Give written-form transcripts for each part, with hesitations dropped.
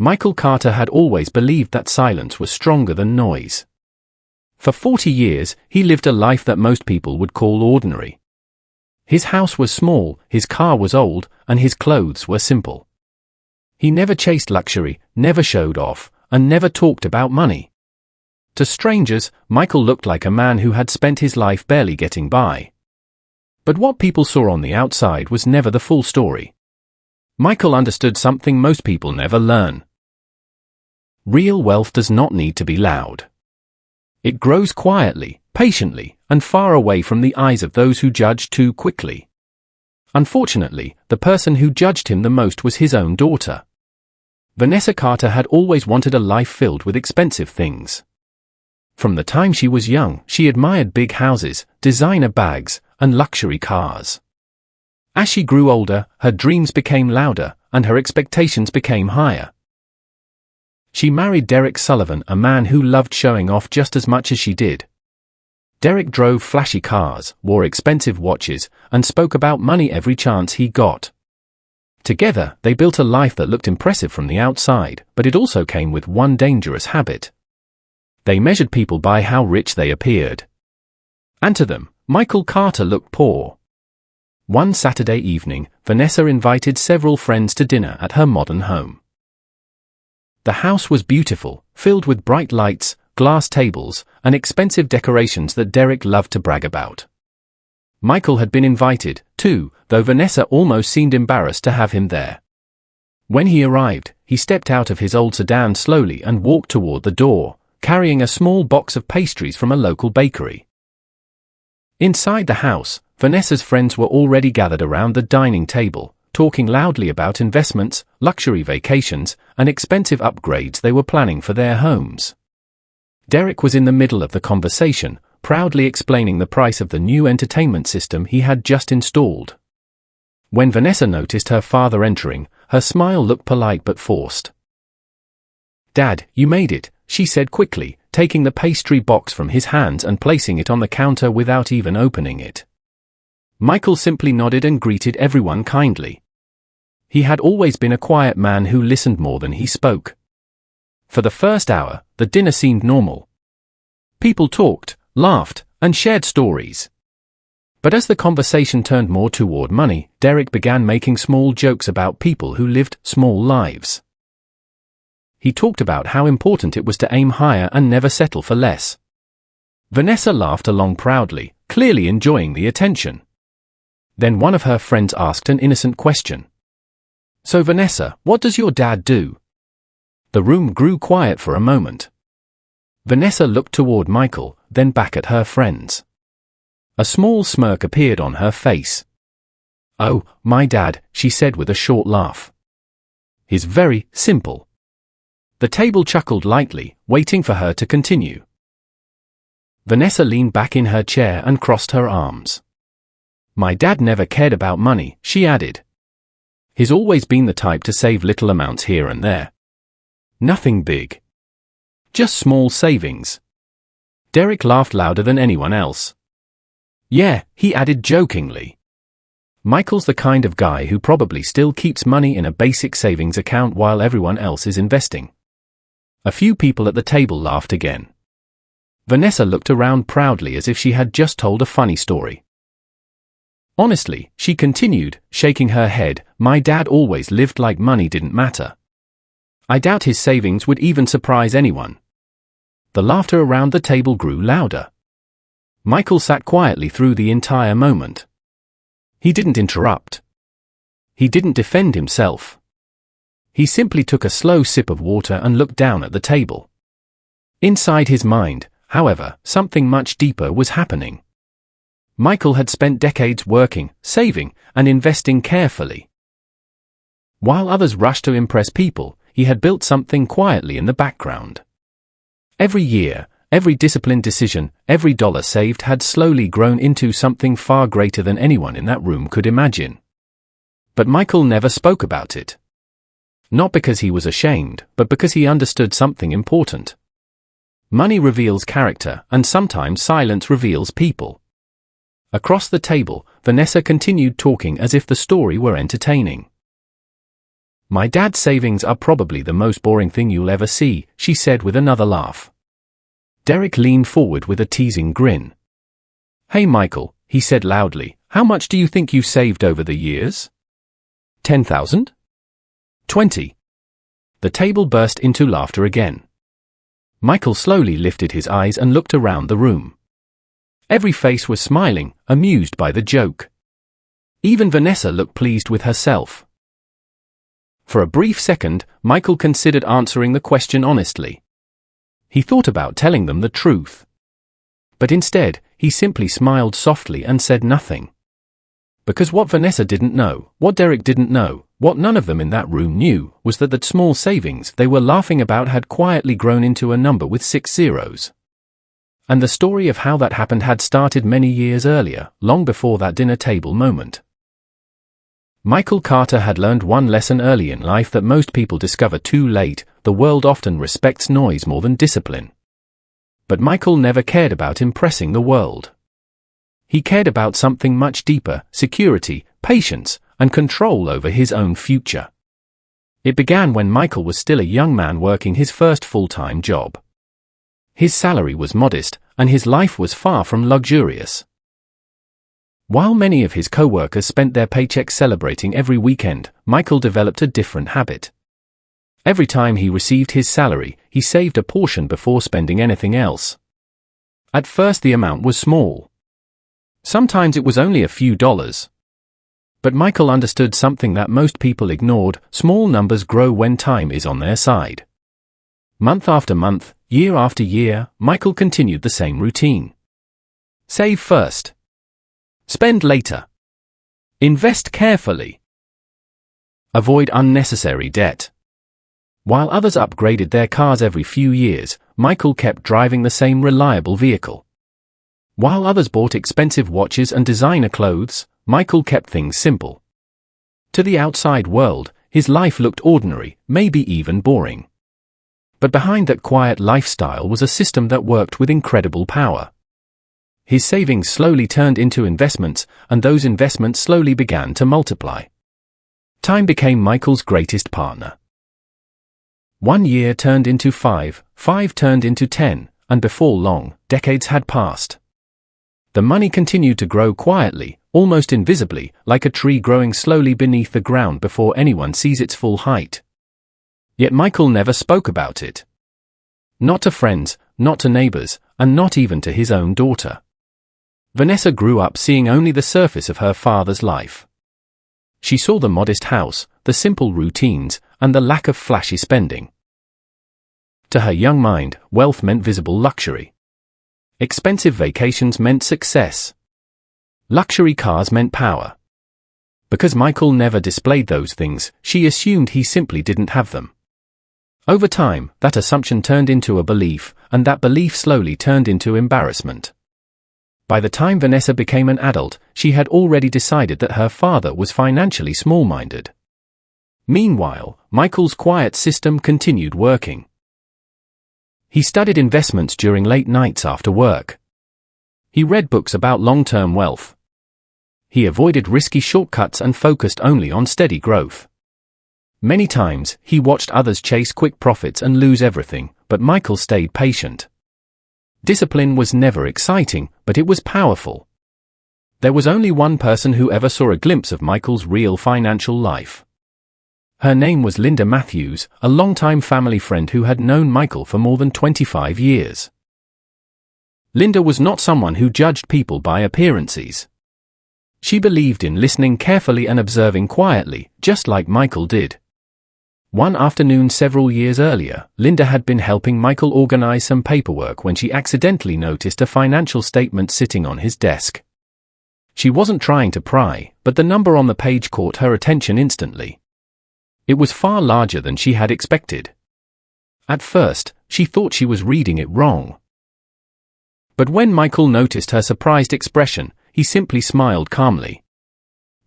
Michael Carter had always believed that silence was stronger than noise. For 40 years, he lived a life that most people would call ordinary. His house was small, his car was old, and his clothes were simple. He never chased luxury, never showed off, and never talked about money. To strangers, Michael looked like a man who had spent his life barely getting by. But what people saw on the outside was never the full story. Michael understood something most people never learn. Real wealth does not need to be loud. It grows quietly, patiently, and far away from the eyes of those who judge too quickly. Unfortunately, the person who judged him the most was his own daughter. Vanessa Carter had always wanted a life filled with expensive things. From the time she was young, she admired big houses, designer bags, and luxury cars. As she grew older, her dreams became louder, and her expectations became higher. She married Derek Sullivan, a man who loved showing off just as much as she did. Derek drove flashy cars, wore expensive watches, and spoke about money every chance he got. Together, they built a life that looked impressive from the outside, but it also came with one dangerous habit. They measured people by how rich they appeared. And to them, Michael Carter looked poor. One Saturday evening, Vanessa invited several friends to dinner at her modern home. The house was beautiful, filled with bright lights, glass tables, and expensive decorations that Derek loved to brag about. Michael had been invited, too, though Vanessa almost seemed embarrassed to have him there. When he arrived, he stepped out of his old sedan slowly and walked toward the door, carrying a small box of pastries from a local bakery. Inside the house, Vanessa's friends were already gathered around the dining table, talking loudly about investments, luxury vacations, and expensive upgrades they were planning for their homes. Derek was in the middle of the conversation, proudly explaining the price of the new entertainment system he had just installed. When Vanessa noticed her father entering, her smile looked polite but forced. "Dad, you made it," she said quickly, taking the pastry box from his hands and placing it on the counter without even opening it. Michael simply nodded and greeted everyone kindly. He had always been a quiet man who listened more than he spoke. For the first hour, the dinner seemed normal. People talked, laughed, and shared stories. But as the conversation turned more toward money, Derek began making small jokes about people who lived small lives. He talked about how important it was to aim higher and never settle for less. Vanessa laughed along proudly, clearly enjoying the attention. Then one of her friends asked an innocent question. "So Vanessa, what does your dad do?" The room grew quiet for a moment. Vanessa looked toward Michael, then back at her friends. A small smirk appeared on her face. "Oh, my dad," she said with a short laugh. "He's very simple." The table chuckled lightly, waiting for her to continue. Vanessa leaned back in her chair and crossed her arms. "My dad never cared about money," she added. "He's always been the type to save little amounts here and there. Nothing big. Just small savings." Derek laughed louder than anyone else. "Yeah," he added jokingly. "Michael's the kind of guy who probably still keeps money in a basic savings account while everyone else is investing." A few people at the table laughed again. Vanessa looked around proudly as if she had just told a funny story. "Honestly," she continued, shaking her head, "my dad always lived like money didn't matter. I doubt his savings would even surprise anyone." The laughter around the table grew louder. Michael sat quietly through the entire moment. He didn't interrupt. He didn't defend himself. He simply took a slow sip of water and looked down at the table. Inside his mind, however, something much deeper was happening. Michael had spent decades working, saving, and investing carefully. While others rushed to impress people, he had built something quietly in the background. Every year, every disciplined decision, every dollar saved had slowly grown into something far greater than anyone in that room could imagine. But Michael never spoke about it. Not because he was ashamed, but because he understood something important. Money reveals character, and sometimes silence reveals people. Across the table, Vanessa continued talking as if the story were entertaining. My dad's savings are probably the most boring thing you'll ever see, she said with another laugh. Derek leaned forward with a teasing grin. Hey Michael, he said loudly, how much do you think you've saved over the years? 10,000? 20. The table burst into laughter again. Michael slowly lifted his eyes and looked around the room. Every face was smiling, amused by the joke. Even Vanessa looked pleased with herself. For a brief second, Michael considered answering the question honestly. He thought about telling them the truth. But instead, he simply smiled softly and said nothing. Because what Vanessa didn't know, what Derek didn't know, what none of them in that room knew, was that the small savings they were laughing about had quietly grown into a number with 6 zeros. And the story of how that happened had started many years earlier, long before that dinner table moment. Michael Carter had learned one lesson early in life that most people discover too late: the world often respects noise more than discipline. But Michael never cared about impressing the world. He cared about something much deeper: security, patience, and control over his own future. It began when Michael was still a young man working his first full-time job. His salary was modest, and his life was far from luxurious. While many of his co-workers spent their paychecks celebrating every weekend, Michael developed a different habit. Every time he received his salary, he saved a portion before spending anything else. At first the amount was small. Sometimes it was only a few dollars. But Michael understood something that most people ignored: small numbers grow when time is on their side. Month after month, year after year, Michael continued the same routine. Save first. Spend later. Invest carefully. Avoid unnecessary debt. While others upgraded their cars every few years, Michael kept driving the same reliable vehicle. While others bought expensive watches and designer clothes, Michael kept things simple. To the outside world, his life looked ordinary, maybe even boring. But behind that quiet lifestyle was a system that worked with incredible power. His savings slowly turned into investments, and those investments slowly began to multiply. Time became Michael's greatest partner. 1 year turned into 5, 5 turned into 10, and before long, decades had passed. The money continued to grow quietly, almost invisibly, like a tree growing slowly beneath the ground before anyone sees its full height. Yet Michael never spoke about it. Not to friends, not to neighbors, and not even to his own daughter. Vanessa grew up seeing only the surface of her father's life. She saw the modest house, the simple routines, and the lack of flashy spending. To her young mind, wealth meant visible luxury. Expensive vacations meant success. Luxury cars meant power. Because Michael never displayed those things, she assumed he simply didn't have them. Over time, that assumption turned into a belief, and that belief slowly turned into embarrassment. By the time Vanessa became an adult, she had already decided that her father was financially small-minded. Meanwhile, Michael's quiet system continued working. He studied investments during late nights after work. He read books about long-term wealth. He avoided risky shortcuts and focused only on steady growth. Many times, he watched others chase quick profits and lose everything, but Michael stayed patient. Discipline was never exciting, but it was powerful. There was only one person who ever saw a glimpse of Michael's real financial life. Her name was Linda Matthews, a longtime family friend who had known Michael for more than 25 years. Linda was not someone who judged people by appearances. She believed in listening carefully and observing quietly, just like Michael did. One afternoon several years earlier, Linda had been helping Michael organize some paperwork when she accidentally noticed a financial statement sitting on his desk. She wasn't trying to pry, but the number on the page caught her attention instantly. It was far larger than she had expected. At first, she thought she was reading it wrong. But when Michael noticed her surprised expression, he simply smiled calmly.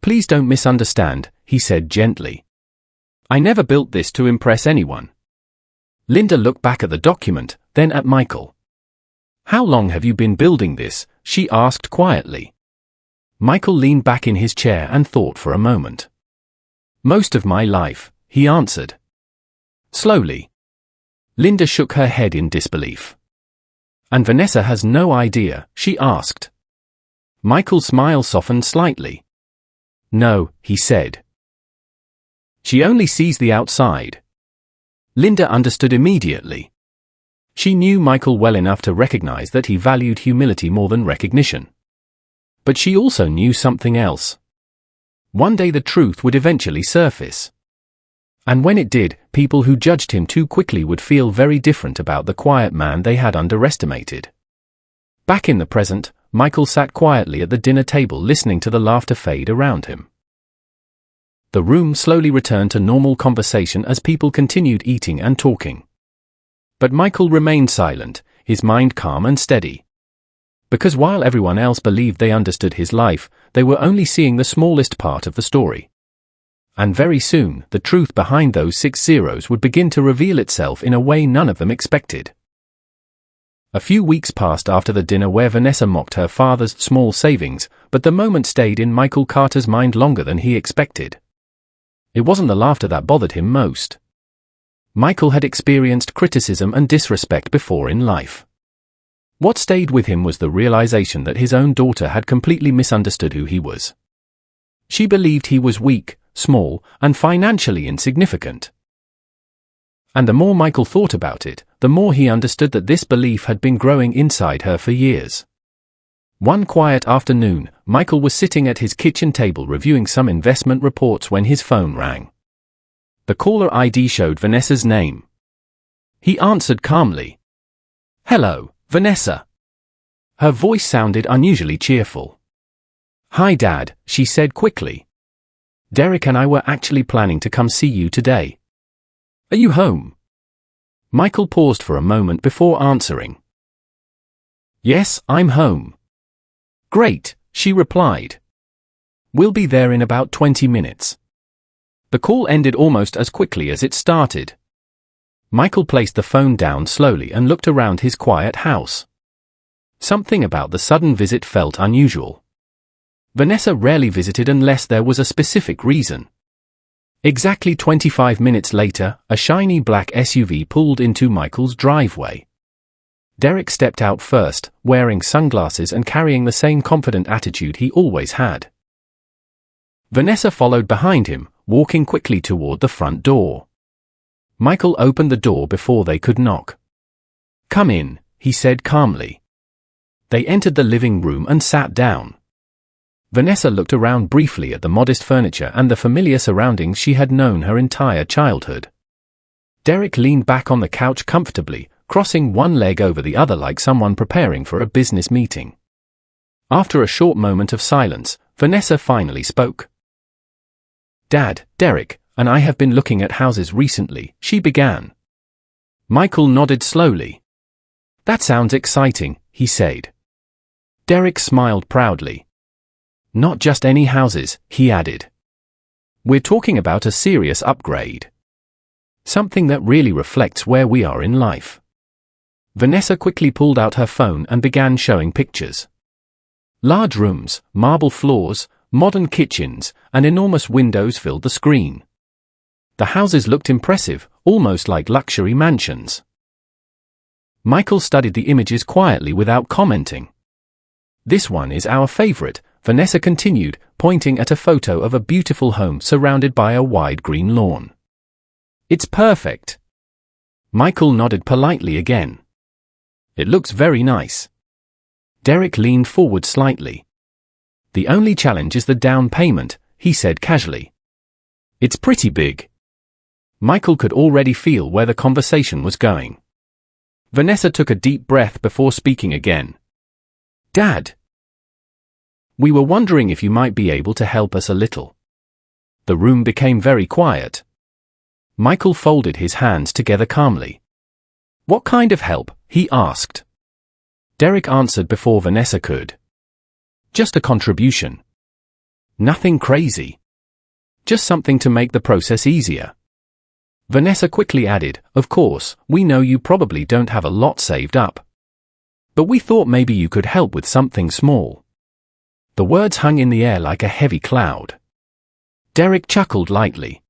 "Please don't misunderstand," he said gently. "I never built this to impress anyone." Linda looked back at the document, then at Michael. "How long have you been building this?" she asked quietly. Michael leaned back in his chair and thought for a moment. "Most of my life," he answered. Slowly. Linda shook her head in disbelief. And Vanessa has no idea, she asked. Michael's smile softened slightly. No, he said. She only sees the outside. Linda understood immediately. She knew Michael well enough to recognize that he valued humility more than recognition. But she also knew something else. One day the truth would eventually surface. And when it did, people who judged him too quickly would feel very different about the quiet man they had underestimated. Back in the present, Michael sat quietly at the dinner table listening to the laughter fade around him. The room slowly returned to normal conversation as people continued eating and talking. But Michael remained silent, his mind calm and steady. Because while everyone else believed they understood his life, they were only seeing the smallest part of the story. And very soon, the truth behind those 6 zeros would begin to reveal itself in a way none of them expected. A few weeks passed after the dinner where Vanessa mocked her father's small savings, but the moment stayed in Michael Carter's mind longer than he expected. It wasn't the laughter that bothered him most. Michael had experienced criticism and disrespect before in life. What stayed with him was the realization that his own daughter had completely misunderstood who he was. She believed he was weak, small, and financially insignificant. And the more Michael thought about it, the more he understood that this belief had been growing inside her for years. One quiet afternoon, Michael was sitting at his kitchen table reviewing some investment reports when his phone rang. The caller ID showed Vanessa's name. He answered calmly. "Hello, Vanessa." Her voice sounded unusually cheerful. "Hi Dad," she said quickly. "Derek and I were actually planning to come see you today. Are you home?" Michael paused for a moment before answering. "Yes, I'm home." "Great," she replied. "We'll be there in about 20 minutes. The call ended almost as quickly as it started. Michael placed the phone down slowly and looked around his quiet house. Something about the sudden visit felt unusual. Vanessa rarely visited unless there was a specific reason. Exactly 25 minutes later, a shiny black SUV pulled into Michael's driveway. Derek stepped out first, wearing sunglasses and carrying the same confident attitude he always had. Vanessa followed behind him, walking quickly toward the front door. Michael opened the door before they could knock. "Come in," he said calmly. They entered the living room and sat down. Vanessa looked around briefly at the modest furniture and the familiar surroundings she had known her entire childhood. Derek leaned back on the couch comfortably, crossing one leg over the other like someone preparing for a business meeting. After a short moment of silence, Vanessa finally spoke. "Dad, Derek and I have been looking at houses recently," she began. Michael nodded slowly. "That sounds exciting," he said. Derek smiled proudly. "Not just any houses," he added. "We're talking about a serious upgrade. Something that really reflects where we are in life." Vanessa quickly pulled out her phone and began showing pictures. Large rooms, marble floors, modern kitchens, and enormous windows filled the screen. The houses looked impressive, almost like luxury mansions. Michael studied the images quietly without commenting. "This one is our favorite," Vanessa continued, pointing at a photo of a beautiful home surrounded by a wide green lawn. "It's perfect." Michael nodded politely again. "It looks very nice." Derek leaned forward slightly. "The only challenge is the down payment," he said casually. "It's pretty big." Michael could already feel where the conversation was going. Vanessa took a deep breath before speaking again. "Dad, we were wondering if you might be able to help us a little." The room became very quiet. Michael folded his hands together calmly. "What kind of help?" he asked. Derek answered before Vanessa could. "Just a contribution. Nothing crazy. Just something to make the process easier." Vanessa quickly added, "Of course, we know you probably don't have a lot saved up. But we thought maybe you could help with something small." The words hung in the air like a heavy cloud. Derek chuckled lightly.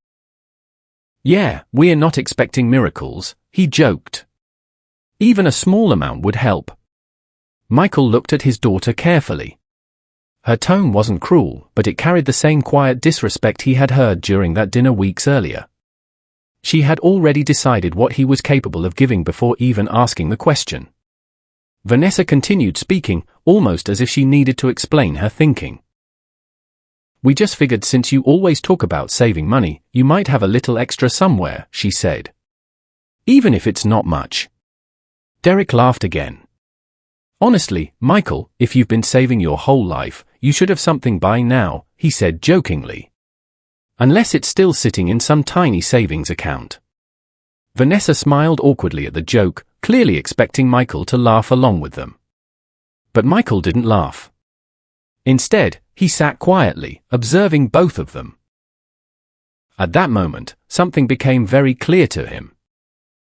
Yeah, we're not expecting miracles, he joked. Even a small amount would help. Michael looked at his daughter carefully. Her tone wasn't cruel, but it carried the same quiet disrespect he had heard during that dinner weeks earlier. She had already decided what he was capable of giving before even asking the question. Vanessa continued speaking, almost as if she needed to explain her thinking. We just figured since you always talk about saving money, you might have a little extra somewhere, she said. Even if it's not much. Derek laughed again. Honestly, Michael, if you've been saving your whole life, you should have something by now, he said jokingly. Unless it's still sitting in some tiny savings account. Vanessa smiled awkwardly at the joke, clearly expecting Michael to laugh along with them. But Michael didn't laugh. Instead, he sat quietly, observing both of them. At that moment, something became very clear to him.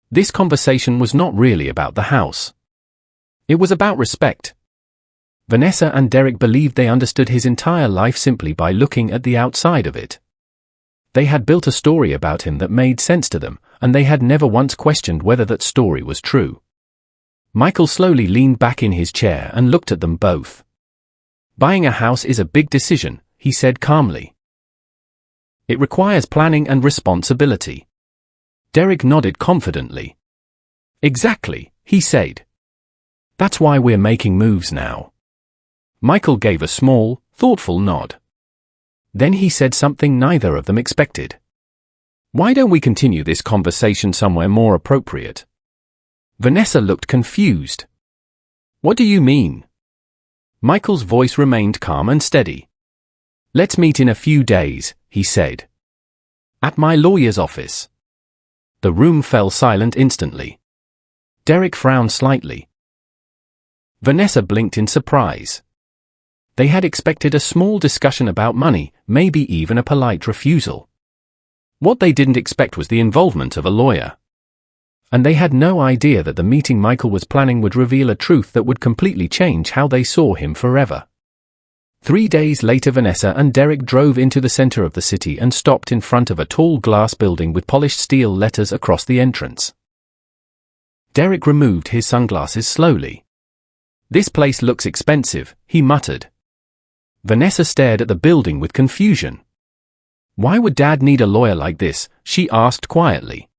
This conversation was not really about the house. It was about respect. Vanessa and Derek believed they understood his entire life simply by looking at the outside of it. They had built a story about him that made sense to them, and they had never once questioned whether that story was true. Michael slowly leaned back in his chair and looked at them both. Buying a house is a big decision, he said calmly. It requires planning and responsibility. Derek nodded confidently. Exactly, he said. That's why we're making moves now. Michael gave a small, thoughtful nod. Then he said something neither of them expected. Why don't we continue this conversation somewhere more appropriate? Vanessa looked confused. What do you mean? Michael's voice remained calm and steady. Let's meet in a few days, he said. At my lawyer's office. The room fell silent instantly. Derek frowned slightly. Vanessa blinked in surprise. They had expected a small discussion about money, maybe even a polite refusal. What they didn't expect was the involvement of a lawyer. And they had no idea that the meeting Michael was planning would reveal a truth that would completely change how they saw him forever. 3 days later, Vanessa and Derek drove into the center of the city and stopped in front of a tall glass building with polished steel letters across the entrance. Derek removed his sunglasses slowly. This place looks expensive, he muttered. Vanessa stared at the building with confusion. Why would Dad need a lawyer like this? She asked quietly.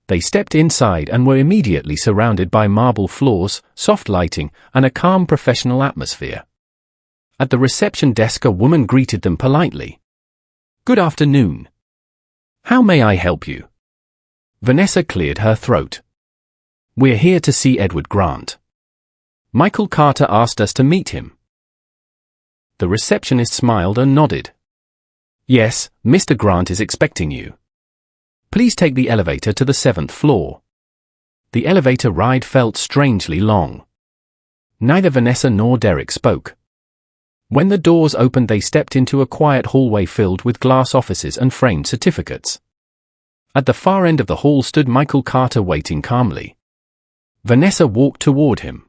They stepped inside and were immediately surrounded by marble floors, soft lighting, and a calm professional atmosphere. At the reception desk, a woman greeted them politely. Good afternoon. How may I help you? Vanessa cleared her throat. We're here to see Edward Grant. Michael Carter asked us to meet him. The receptionist smiled and nodded. Yes, Mr. Grant is expecting you. Please take the elevator to the 7th floor. The elevator ride felt strangely long. Neither Vanessa nor Derek spoke. When the doors opened, they stepped into a quiet hallway filled with glass offices and framed certificates. At the far end of the hall stood Michael Carter waiting calmly. Vanessa walked toward him.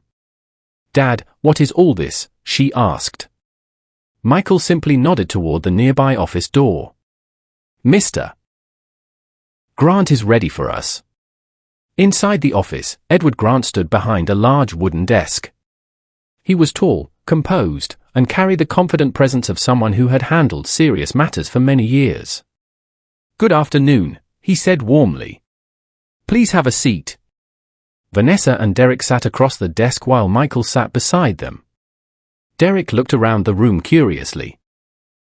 Dad, what is all this? She asked. Michael simply nodded toward the nearby office door. Mr. Grant is ready for us. Inside the office, Edward Grant stood behind a large wooden desk. He was tall, composed, and carried the confident presence of someone who had handled serious matters for many years. Good afternoon, he said warmly. Please have a seat. Vanessa and Derek sat across the desk while Michael sat beside them. Derek looked around the room curiously.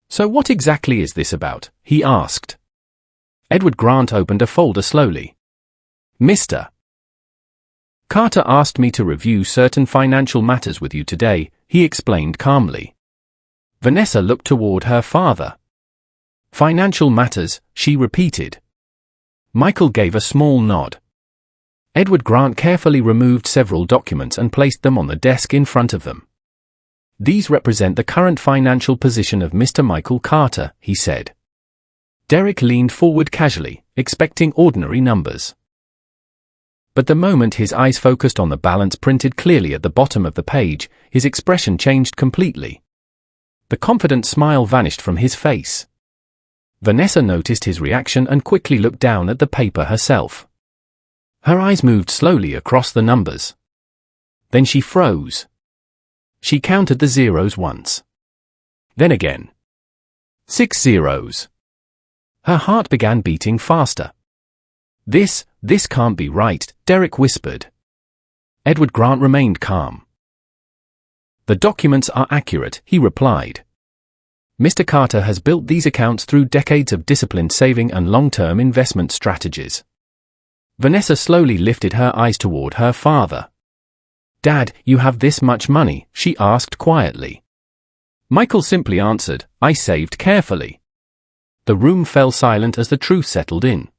So what exactly is this about? He asked. Edward Grant opened a folder slowly. Mr. Carter asked me to review certain financial matters with you today, he explained calmly. Vanessa looked toward her father. Financial matters, she repeated. Michael gave a small nod. Edward Grant carefully removed several documents and placed them on the desk in front of them. These represent the current financial position of Mr. Michael Carter, he said. Derek leaned forward casually, expecting ordinary numbers. But the moment his eyes focused on the balance printed clearly at the bottom of the page, his expression changed completely. The confident smile vanished from his face. Vanessa noticed his reaction and quickly looked down at the paper herself. Her eyes moved slowly across the numbers. Then she froze. She counted the zeros once. Then again. 6 zeros. Her heart began beating faster. This can't be right, Derek whispered. Edward Grant remained calm. The documents are accurate, he replied. Mr. Carter has built these accounts through decades of disciplined saving and long-term investment strategies. Vanessa slowly lifted her eyes toward her father. Dad, you have this much money, she asked quietly. Michael simply answered, I saved carefully. The room fell silent as the truth settled in.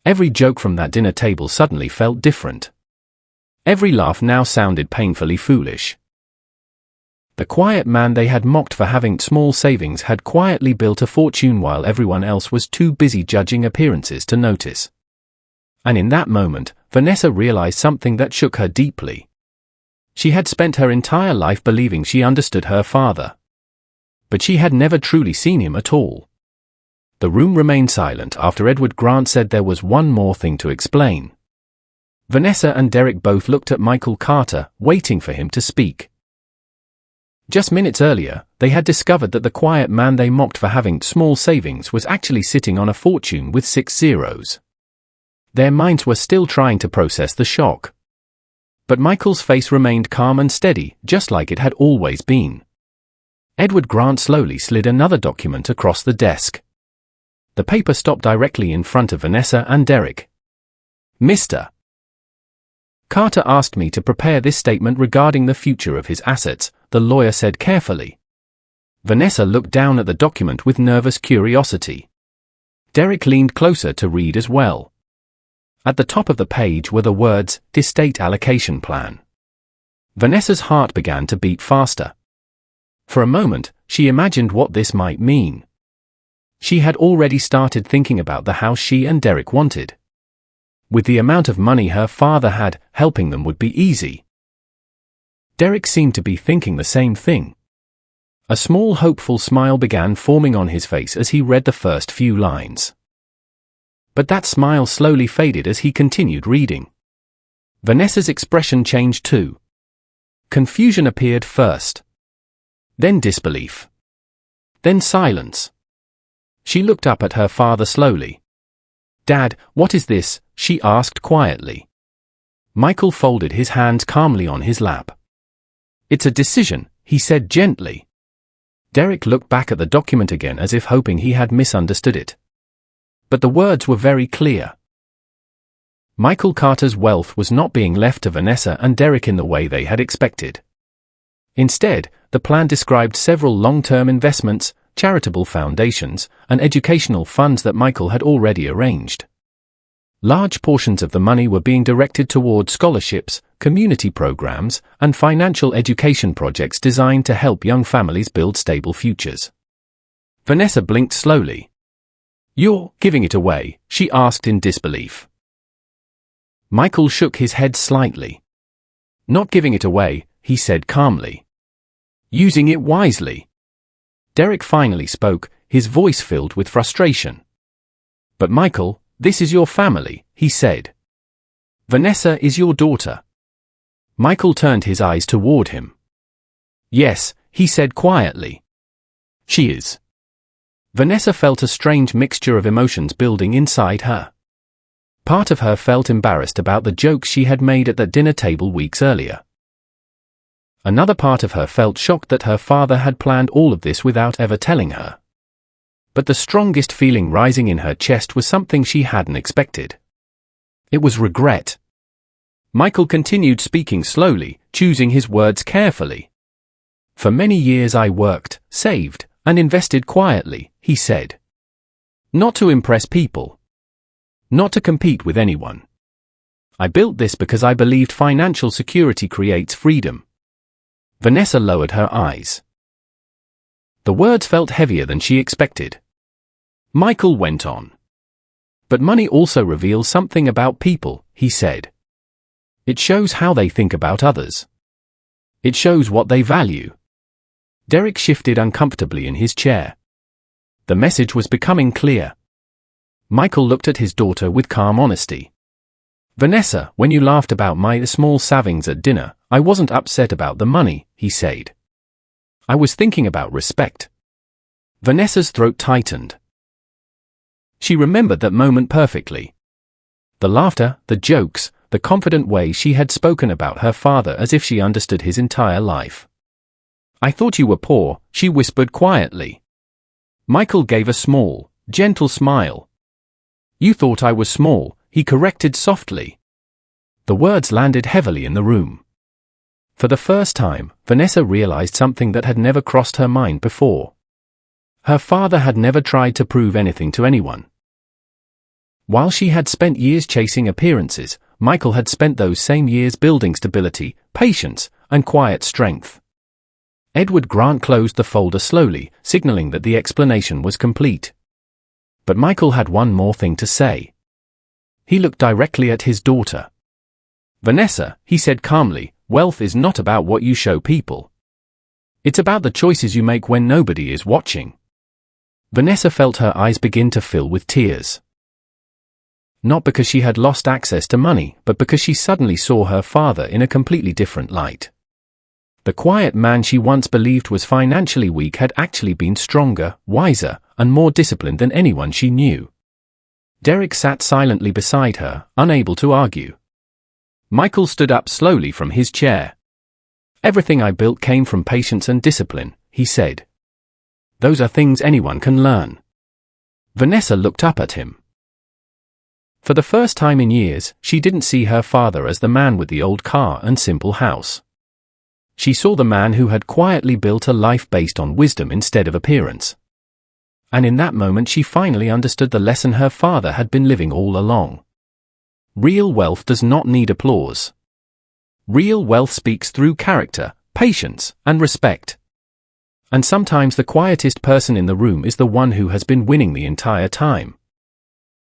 Every joke from that dinner table suddenly felt different. Every laugh now sounded painfully foolish. The quiet man they had mocked for having small savings had quietly built a fortune while everyone else was too busy judging appearances to notice. And in that moment, Vanessa realized something that shook her deeply. She had spent her entire life believing she understood her father. But she had never truly seen him at all. The room remained silent after Edward Grant said there was one more thing to explain. Vanessa and Derek both looked at Michael Carter, waiting for him to speak. Just minutes earlier, they had discovered that the quiet man they mocked for having small savings was actually sitting on a fortune with 6 zeros. Their minds were still trying to process the shock. But Michael's face remained calm and steady, just like it had always been. Edward Grant slowly slid another document across the desk. The paper stopped directly in front of Vanessa and Derek. Mr. Carter asked me to prepare this statement regarding the future of his assets, the lawyer said carefully. Vanessa looked down at the document with nervous curiosity. Derek leaned closer to read as well. At the top of the page were the words, Estate Allocation Plan. Vanessa's heart began to beat faster. For a moment, she imagined what this might mean. She had already started thinking about the house she and Derek wanted. With the amount of money her father had, helping them would be easy. Derek seemed to be thinking the same thing. A small hopeful smile began forming on his face as he read the first few lines. But that smile slowly faded as he continued reading. Vanessa's expression changed too. Confusion appeared first. Then disbelief. Then silence. She looked up at her father slowly. Dad, what is this? She asked quietly. Michael folded his hands calmly on his lap. It's a decision, he said gently. Derek looked back at the document again as if hoping he had misunderstood it. But the words were very clear. Michael Carter's wealth was not being left to Vanessa and Derek in the way they had expected. Instead, the plan described several long-term investments, charitable foundations, and educational funds that Michael had already arranged. Large portions of the money were being directed toward scholarships, community programs, and financial education projects designed to help young families build stable futures. Vanessa blinked slowly. You're giving it away, she asked in disbelief. Michael shook his head slightly. Not giving it away, he said calmly. Using it wisely. Derek finally spoke, his voice filled with frustration. But Michael, this is your family, he said. Vanessa is your daughter. Michael turned his eyes toward him. Yes, he said quietly. She is. Vanessa felt a strange mixture of emotions building inside her. Part of her felt embarrassed about the jokes she had made at the dinner table weeks earlier. Another part of her felt shocked that her father had planned all of this without ever telling her. But the strongest feeling rising in her chest was something she hadn't expected. It was regret. Michael continued speaking slowly, choosing his words carefully. For many years I worked, saved, and invested quietly, he said. Not to impress people. Not to compete with anyone. I built this because I believed financial security creates freedom. Vanessa lowered her eyes. The words felt heavier than she expected. Michael went on. But money also reveals something about people, he said. It shows how they think about others. It shows what they value. Derek shifted uncomfortably in his chair. The message was becoming clear. Michael looked at his daughter with calm honesty. "Vanessa, when you laughed about my small savings at dinner, I wasn't upset about the money," he said. "I was thinking about respect." Vanessa's throat tightened. She remembered that moment perfectly. The laughter, the jokes, the confident way she had spoken about her father as if she understood his entire life. "I thought you were poor," she whispered quietly. Michael gave a small, gentle smile. "You thought I was small," he corrected softly. The words landed heavily in the room. For the first time, Vanessa realized something that had never crossed her mind before. Her father had never tried to prove anything to anyone. While she had spent years chasing appearances, Michael had spent those same years building stability, patience, and quiet strength. Edward Grant closed the folder slowly, signaling that the explanation was complete. But Michael had one more thing to say. He looked directly at his daughter. "Vanessa," he said calmly, "wealth is not about what you show people. It's about the choices you make when nobody is watching." Vanessa felt her eyes begin to fill with tears. Not because she had lost access to money, but because she suddenly saw her father in a completely different light. The quiet man she once believed was financially weak had actually been stronger, wiser, and more disciplined than anyone she knew. Derek sat silently beside her, unable to argue. Michael stood up slowly from his chair. "Everything I built came from patience and discipline," he said. "Those are things anyone can learn." Vanessa looked up at him. For the first time in years, she didn't see her father as the man with the old car and simple house. She saw the man who had quietly built a life based on wisdom instead of appearance. And in that moment she finally understood the lesson her father had been living all along. Real wealth does not need applause. Real wealth speaks through character, patience, and respect. And sometimes the quietest person in the room is the one who has been winning the entire time.